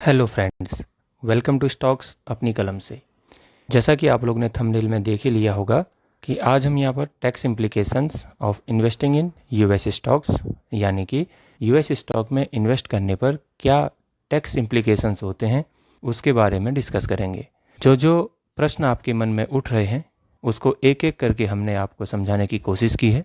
Hello friends, welcome to stocks अपनी कलम से। जैसा कि आप लोग ने थंबनेल में देख ही लिया होगा कि आज हम यहाँ पर tax implications of investing in US stocks यानी कि यूएस स्टॉक में इन्वेस्ट करने पर क्या टैक्स इम्प्लीकेशंस होते हैं उसके बारे में डिस्कस करेंगे। जो जो प्रश्न आपके मन में उठ रहे हैं उसको एक एक करके हमने आपको समझाने की कोशिश की है।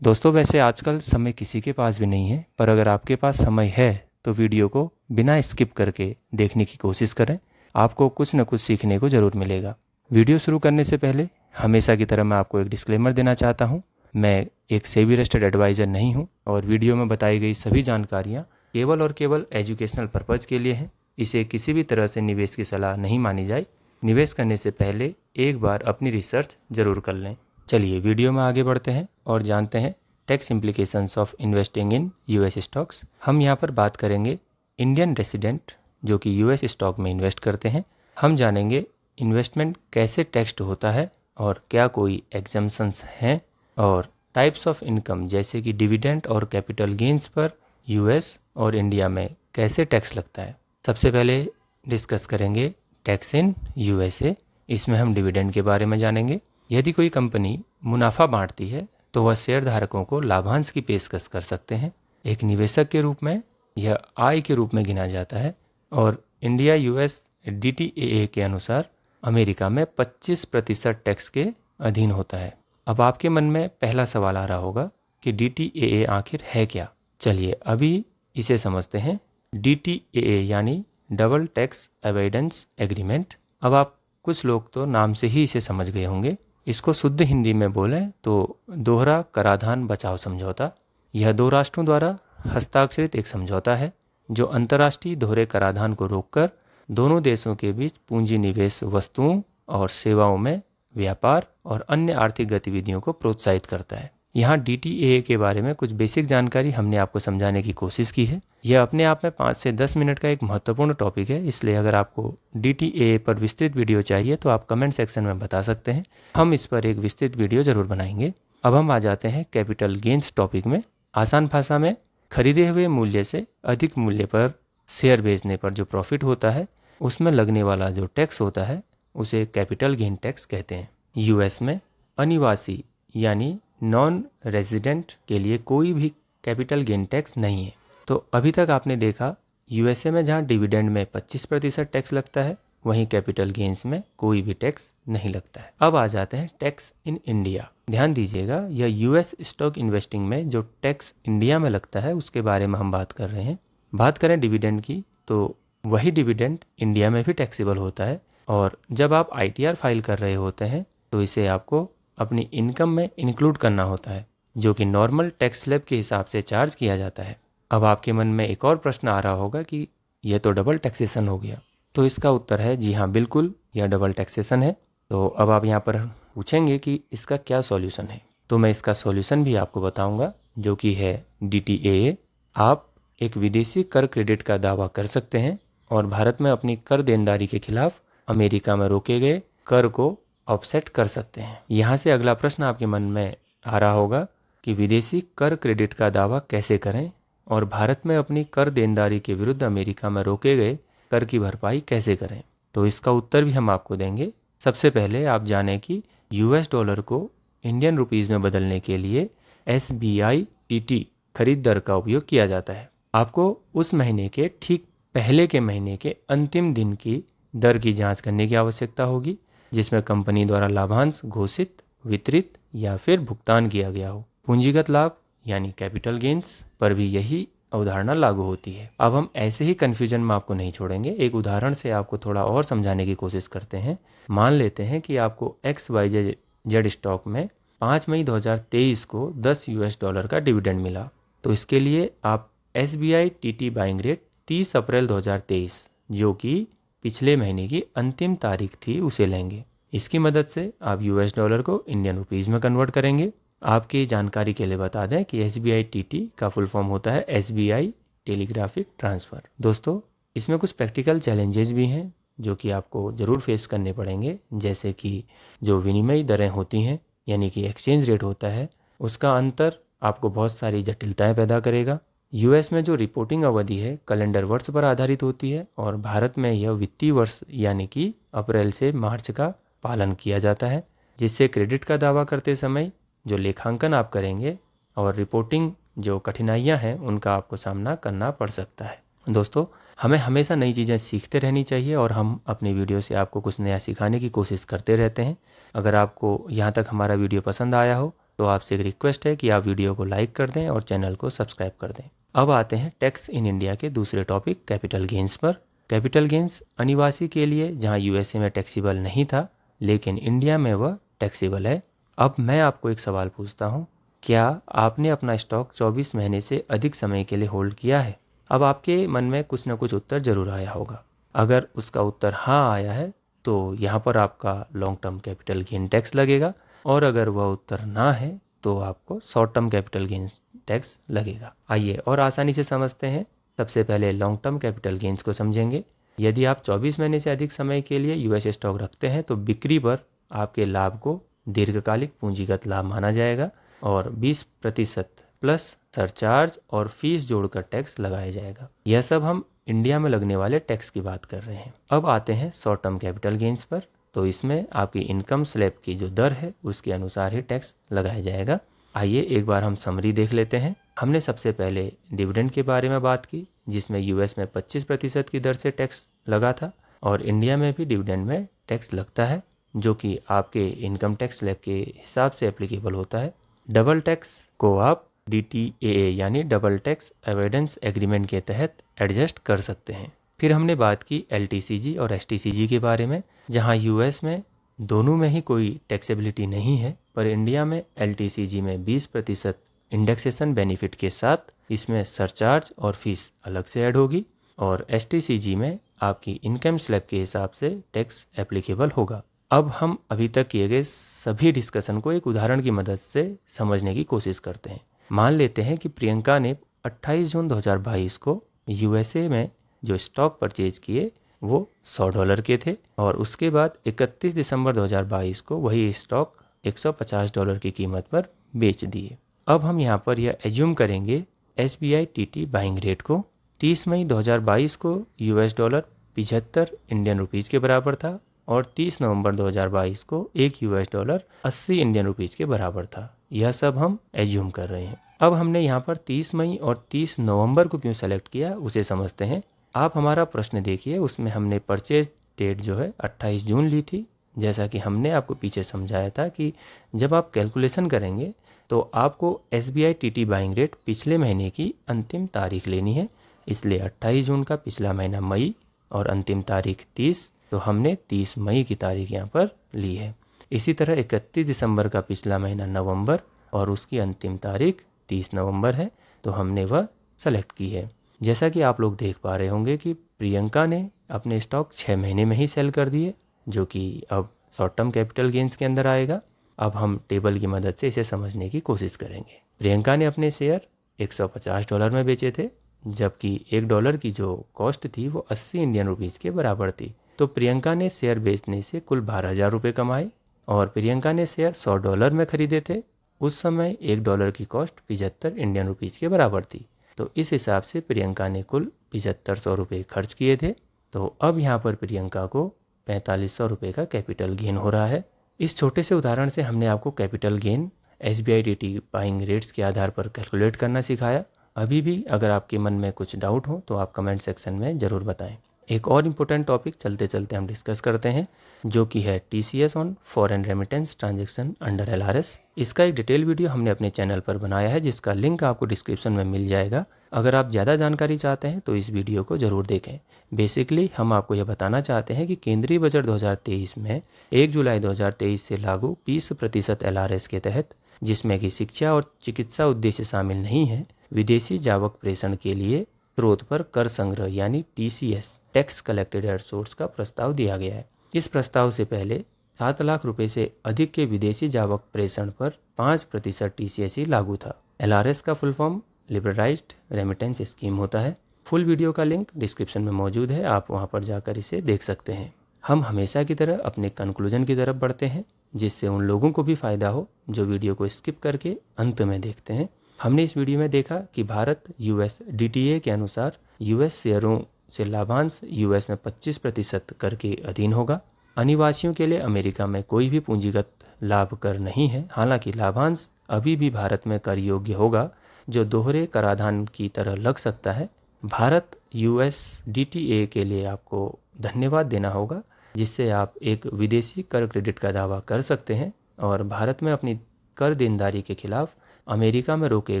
दोस्तों, वैसे आजकल समय किसी के पास भी नहीं है, पर अगर आपके पास समय है तो वीडियो को बिना स्किप करके देखने की कोशिश करें। आपको कुछ न कुछ सीखने को ज़रूर मिलेगा। वीडियो शुरू करने से पहले हमेशा की तरह मैं आपको एक डिस्क्लेमर देना चाहता हूं। मैं एक सेबी रजिस्टर्ड एडवाइज़र नहीं हूं और वीडियो में बताई गई सभी जानकारियां केवल और केवल एजुकेशनल पर्पज़ के लिए हैं। इसे किसी भी तरह से निवेश की सलाह नहीं मानी जाए। निवेश करने से पहले एक बार अपनी रिसर्च ज़रूर कर लें। चलिए वीडियो में आगे बढ़ते हैं और जानते हैं tax implications of investing in US stocks. हम यहाँ पर बात करेंगे इंडियन रेसिडेंट जो कि यूएस स्टॉक में इन्वेस्ट करते हैं। हम जानेंगे इन्वेस्टमेंट कैसे टैक्स्ड होता है और क्या कोई एग्जम्पशंस हैं, और टाइप्स ऑफ इनकम जैसे कि डिविडेंड और कैपिटल गेन्स पर यूएस और इंडिया में कैसे टैक्स लगता है। सबसे पहले डिस्कस करेंगे टैक्स इन यूएसए। इसमें हम डिविडेंड के बारे में जानेंगे। यदि कोई कंपनी मुनाफा बांटती है तो वह शेयर धारकों को लाभांश की पेशकश कर सकते हैं। एक निवेशक के रूप में यह आय के रूप में गिना जाता है और इंडिया यूएस डीटीएए के अनुसार अमेरिका में 25% टैक्स के अधीन होता है। अब आपके मन में पहला सवाल आ रहा होगा कि डीटीएए आखिर है क्या। चलिए अभी इसे समझते हैं। डीटीएए यानी डबल टैक्स अवॉइडेंस एग्रीमेंट। अब आप कुछ लोग तो नाम से ही इसे समझ गए होंगे। इसको शुद्ध हिंदी में बोलें तो दोहरा कराधान बचाव समझौता। यह दो राष्ट्रों द्वारा हस्ताक्षरित एक समझौता है जो अंतर्राष्ट्रीय दोहरे कराधान को रोककर दोनों देशों के बीच पूंजी निवेश, वस्तुओं और सेवाओं में व्यापार और अन्य आर्थिक गतिविधियों को प्रोत्साहित करता है। यहाँ डीटीएए के बारे में कुछ बेसिक जानकारी हमने आपको समझाने की कोशिश की है। यह अपने आप में 5 से 10 मिनट का एक महत्वपूर्ण टॉपिक है, इसलिए अगर आपको डीटीएए पर विस्तृत वीडियो चाहिए तो आप कमेंट सेक्शन में बता सकते हैं। हम इस पर एक विस्तृत वीडियो जरूर बनाएंगे। अब हम आ जाते हैं कैपिटल गेन्स टॉपिक में। आसान भाषा में खरीदे हुए मूल्य से अधिक मूल्य पर शेयर बेचने पर जो प्रॉफिट होता है उसमें लगने वाला जो टैक्स होता है उसे कैपिटल गेन टैक्स कहते हैं। यूएस में अनिवासी यानी नॉन रेजिडेंट के लिए कोई भी कैपिटल गेन टैक्स नहीं है। तो अभी तक आपने देखा यूएसए में जहां डिविडेंड में 25% टैक्स लगता है, वहीं कैपिटल गेन्स में कोई भी टैक्स नहीं लगता है। अब आ जाते हैं टैक्स इन इंडिया। ध्यान दीजिएगा, यह यूएस स्टॉक इन्वेस्टिंग में जो टैक्स इंडिया में लगता है उसके बारे में हम बात कर रहे हैं। बात करें डिविडेंड की तो वही डिविडेंड इंडिया में भी टैक्सेबल होता है, और जब आप आईटीआर फाइल कर रहे होते हैं तो इसे आपको अपनी इनकम में इंक्लूड करना होता है, जो कि नॉर्मल टैक्स स्लैब के हिसाब से चार्ज किया जाता है। अब आपके मन में एक और प्रश्न आ रहा होगा कि यह तो डबल टैक्सेशन हो गया। तो इसका उत्तर है जी हाँ, बिल्कुल यह डबल टैक्सेशन है। तो अब आप यहाँ पर पूछेंगे कि इसका क्या सॉल्यूशन है, तो मैं इसका सॉल्यूशन भी आपको बताऊंगा, जो कि है डीटीएए। आप एक विदेशी कर क्रेडिट का दावा कर सकते हैं और भारत में अपनी कर देनदारी के खिलाफ अमेरिका में रोके गए कर को ऑफसेट कर सकते हैं। यहाँ से अगला प्रश्न आपके मन में आ रहा होगा कि विदेशी कर क्रेडिट का दावा कैसे करें और भारत में अपनी कर देनदारी के विरुद्ध अमेरिका में रोके गए कर की भरपाई कैसे करें। तो इसका उत्तर भी हम आपको देंगे। सबसे पहले आप जानें कि यूएस डॉलर को इंडियन रुपीज़ में बदलने के लिए SBITT खरीद दर का उपयोग किया जाता है। आपको उस महीने के ठीक पहले के महीने के अंतिम दिन की दर की जांच करने की आवश्यकता होगी जिसमें कंपनी द्वारा लाभांश घोषित, वितरित या फिर भुगतान किया गया हो। पूंजीगत लाभ यानी कैपिटल गेन्स पर भी यही अवधारणा लागू होती है। अब हम ऐसे ही कन्फ्यूजन में आपको नहीं छोड़ेंगे। एक उदाहरण से आपको थोड़ा और समझाने की कोशिश करते हैं। मान लेते हैं कि आपको XYZ स्टॉक में 5 मई 2023 को $10 का डिविडेंड मिला। तो इसके लिए आप SBITT बाइंग रेट 30 अप्रैल 2023 जो कि पिछले महीने की अंतिम तारीख थी उसे लेंगे। इसकी मदद से आप यूएस डॉलर को इंडियन रुपीज़ में कन्वर्ट करेंगे। आपकी जानकारी के लिए बता दें कि SBITT का फुल फॉर्म होता है SBI टेलीग्राफिक ट्रांसफ़र। दोस्तों, इसमें कुछ प्रैक्टिकल चैलेंजेस भी हैं जो कि आपको ज़रूर फेस करने पड़ेंगे, जैसे कि जो विनिमय दरें होती हैं यानी कि एक्सचेंज रेट होता है, उसका अंतर आपको बहुत सारी जटिलताएं पैदा करेगा। यूएस में जो रिपोर्टिंग अवधि है कैलेंडर वर्ष पर आधारित होती है और भारत में यह वित्तीय वर्ष यानी कि अप्रैल से मार्च का पालन किया जाता है, जिससे क्रेडिट का दावा करते समय जो लेखांकन आप करेंगे और रिपोर्टिंग जो कठिनाइयां हैं उनका आपको सामना करना पड़ सकता है। दोस्तों, हमें हमेशा नई चीज़ें सीखते रहनी चाहिए और हम अपनी वीडियो से आपको कुछ नया सिखाने की कोशिश करते रहते हैं। अगर आपको यहाँ तक हमारा वीडियो पसंद आया हो तो आपसे एक रिक्वेस्ट है कि आप वीडियो को लाइक कर दें और चैनल को सब्सक्राइब कर दें। अब आते हैं टैक्स इन इंडिया के दूसरे टॉपिक कैपिटल गेन्स पर। कैपिटल गेन्स अनिवासी के लिए जहां यूएसए में टैक्सेबल नहीं था, लेकिन इंडिया में वह टैक्सेबल है। अब मैं आपको एक सवाल पूछता हूं, क्या आपने अपना स्टॉक 24 महीने से अधिक समय के लिए होल्ड किया है? अब आपके मन में कुछ ना कुछ उत्तर जरूर आया होगा। अगर उसका उत्तर हाँ आया है तो यहाँ पर आपका long term capital gain tax लगेगा, और अगर वह उत्तर ना है तो आपको short term capital gains tax लगेगा। आइए और आसानी से समझते हैं। सबसे पहले लॉन्ग टर्म कैपिटल गेन्स को समझेंगे। यदि आप 24 महीने से अधिक समय के लिए यूएस स्टॉक रखते हैं तो बिक्री पर आपके लाभ को दीर्घकालिक पूंजीगत लाभ माना जाएगा और 20% प्लस सरचार्ज और फीस जोड़कर टैक्स लगाया जाएगा। यह सब हम इंडिया में लगने वाले टैक्स की बात कर रहे हैं। अब आते हैं शॉर्ट टर्म कैपिटल गेन्स पर। तो इसमें आपकी इनकम स्लैब की जो दर है उसके अनुसार ही टैक्स लगाया जाएगा। आइए एक बार हम समरी देख लेते हैं। हमने सबसे पहले डिविडेंड के बारे में बात की, जिसमें यूएस में 25% की दर से टैक्स लगा था और इंडिया में भी डिविडेंड में टैक्स लगता है, जो कि आपके इनकम टैक्स स्लैब के हिसाब से एप्लीकेबल होता है। डबल टैक्स को आप DTAA यानी डबल टैक्स अवॉइडेंस एग्रीमेंट के तहत एडजस्ट कर सकते हैं। फिर हमने बात की LTCG और STCG के बारे में, जहां यूएस में दोनों में ही कोई टैक्सेबिलिटी नहीं है, पर इंडिया में LTCG में 20% इंडेक्सेशन बेनिफिट के साथ इसमें सरचार्ज और फीस अलग से ऐड होगी, और STCG में आपकी इनकम स्लैब के हिसाब से टैक्स एप्लीकेबल होगा। अब हम अभी तक किए गए सभी डिस्कशन को एक उदाहरण की मदद से समझने की कोशिश करते हैं। मान लेते हैं कि प्रियंका ने 28 जून 2022 को यूएसए में जो स्टॉक परचेज किए वो $100 के थे और उसके बाद 31 दिसंबर 2022 को वही स्टॉक $150 की कीमत पर बेच दिए। अब हम यहाँ पर यह एज्यूम करेंगे SBI TT बाइंग रेट को। 30 मई 2022 को $75 इंडियन रुपीज़ के बराबर था और 30 नवंबर 2022 को $1 80 इंडियन रुपीज़ के बराबर था। यह सब हम एज्यूम कर रहे हैं। अब हमने यहाँ पर 30 मई और 30 नवंबर को क्यों सेलेक्ट किया उसे समझते हैं। आप हमारा प्रश्न देखिए, उसमें हमने परचेज डेट जो है 28 जून ली थी। जैसा कि हमने आपको पीछे समझाया था कि जब आप कैलकुलेशन करेंगे तो आपको SBI TT बाइंग रेट पिछले महीने की अंतिम तारीख लेनी है, इसलिए 28 जून का पिछला महीना मई और अंतिम तारीख 30, तो हमने 30 मई की तारीख यहाँ पर ली है। इसी तरह 31 दिसंबर का पिछला महीना नवंबर और उसकी अंतिम तारीख 30 नवंबर है, तो हमने वह सेलेक्ट की है। जैसा कि आप लोग देख पा रहे होंगे कि प्रियंका ने अपने स्टॉक 6 महीने में ही सेल कर दिए, जो कि अब शॉर्ट टर्म कैपिटल गेन्स के अंदर आएगा। अब हम टेबल की मदद से इसे समझने की कोशिश करेंगे। प्रियंका ने अपने शेयर $150 में बेचे थे, जबकि $1 की जो कॉस्ट थी वो 80 इंडियन रुपीज़ के बराबर थी। तो प्रियंका ने शेयर बेचने से कुल 12,000 रुपये कमाए और प्रियंका ने शेयर $100 में खरीदे थे। उस समय $1 की कॉस्ट 75 इंडियन रुपीज़ के बराबर थी। तो इस हिसाब से प्रियंका ने कुल 7500 रुपये खर्च किए थे। तो अब यहाँ पर प्रियंका को 4500 रुपये का कैपिटल गेन हो रहा है। इस छोटे से उदाहरण से हमने आपको capital gain SBI TT buying rates के आधार पर कैलकुलेट करना सिखाया। अभी भी अगर आपके मन में कुछ डाउट हो तो आप कमेंट सेक्शन में ज़रूर बताएं। एक और इम्पोर्टेंट टॉपिक चलते चलते हम डिस्कस करते हैं, जो कि है TCS on foreign remittance transaction under LRS। इसका एक डिटेल वीडियो हमने अपने चैनल पर बनाया है, जिसका लिंक आपको डिस्क्रिप्शन में मिल जाएगा। अगर आप ज़्यादा जानकारी चाहते हैं तो इस वीडियो को ज़रूर देखें। बेसिकली हम आपको यह बताना चाहते हैं कि केंद्रीय बजट 2023 में 1 जुलाई 2023 से लागू 20% LRS के तहत, जिसमें कि शिक्षा और चिकित्सा उद्देश्य शामिल नहीं है, विदेशी जावक प्रेषण के लिए स्रोत पर कर संग्रह यानी TCS tax collected at source का प्रस्ताव दिया गया है। इस प्रस्ताव से पहले 7 लाख रुपए से अधिक के विदेशी जावक प्रेषण पर 5% TCS ही लागू था। LRS का full form liberalised remittance scheme होता है। फुल वीडियो का लिंक डिस्क्रिप्शन में मौजूद है, आप वहां पर जाकर इसे देख सकते हैं। हम हमेशा की तरह अपने कंक्लूजन की तरफ बढ़ते हैं, जिससे उन लोगों को भी फायदा हो जो वीडियो को स्किप करके अंत में देखते हैं। हमने इस वीडियो में देखा कि भारत यूएस डीटीए के अनुसार यूएस शेयरों से लाभांश यूएस में 25% कर के अधीन होगा। अनिवासियों के लिए अमेरिका में कोई भी पूंजीगत लाभ कर नहीं है। हालांकि लाभांश अभी भी भारत में कर योग्य होगा, जो दोहरे कराधान की तरह लग सकता है। भारत यूएस डीटीए के लिए आपको धन्यवाद देना होगा, जिससे आप एक विदेशी कर क्रेडिट का दावा कर सकते हैं और भारत में अपनी कर देनदारी के खिलाफ अमेरिका में रोके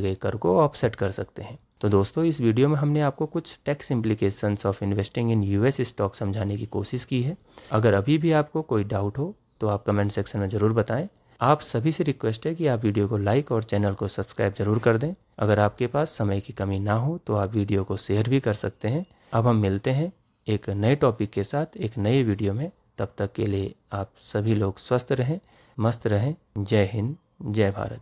गए कर को ऑफसेट कर सकते हैं। तो दोस्तों, इस वीडियो में हमने आपको कुछ tax implications of investing in US stock समझाने की कोशिश की है। अगर अभी भी आपको कोई डाउट हो तो आप कमेंट सेक्शन में ज़रूर बताएं। आप सभी से रिक्वेस्ट है कि आप वीडियो को लाइक और चैनल को सब्सक्राइब जरूर कर दें। अगर आपके पास समय की कमी ना हो तो आप वीडियो को शेयर भी कर सकते हैं। अब हम मिलते हैं एक नए टॉपिक के साथ एक नए वीडियो में। तब तक के लिए आप सभी लोग स्वस्थ रहें, मस्त रहें। जय हिंद, जय भारत।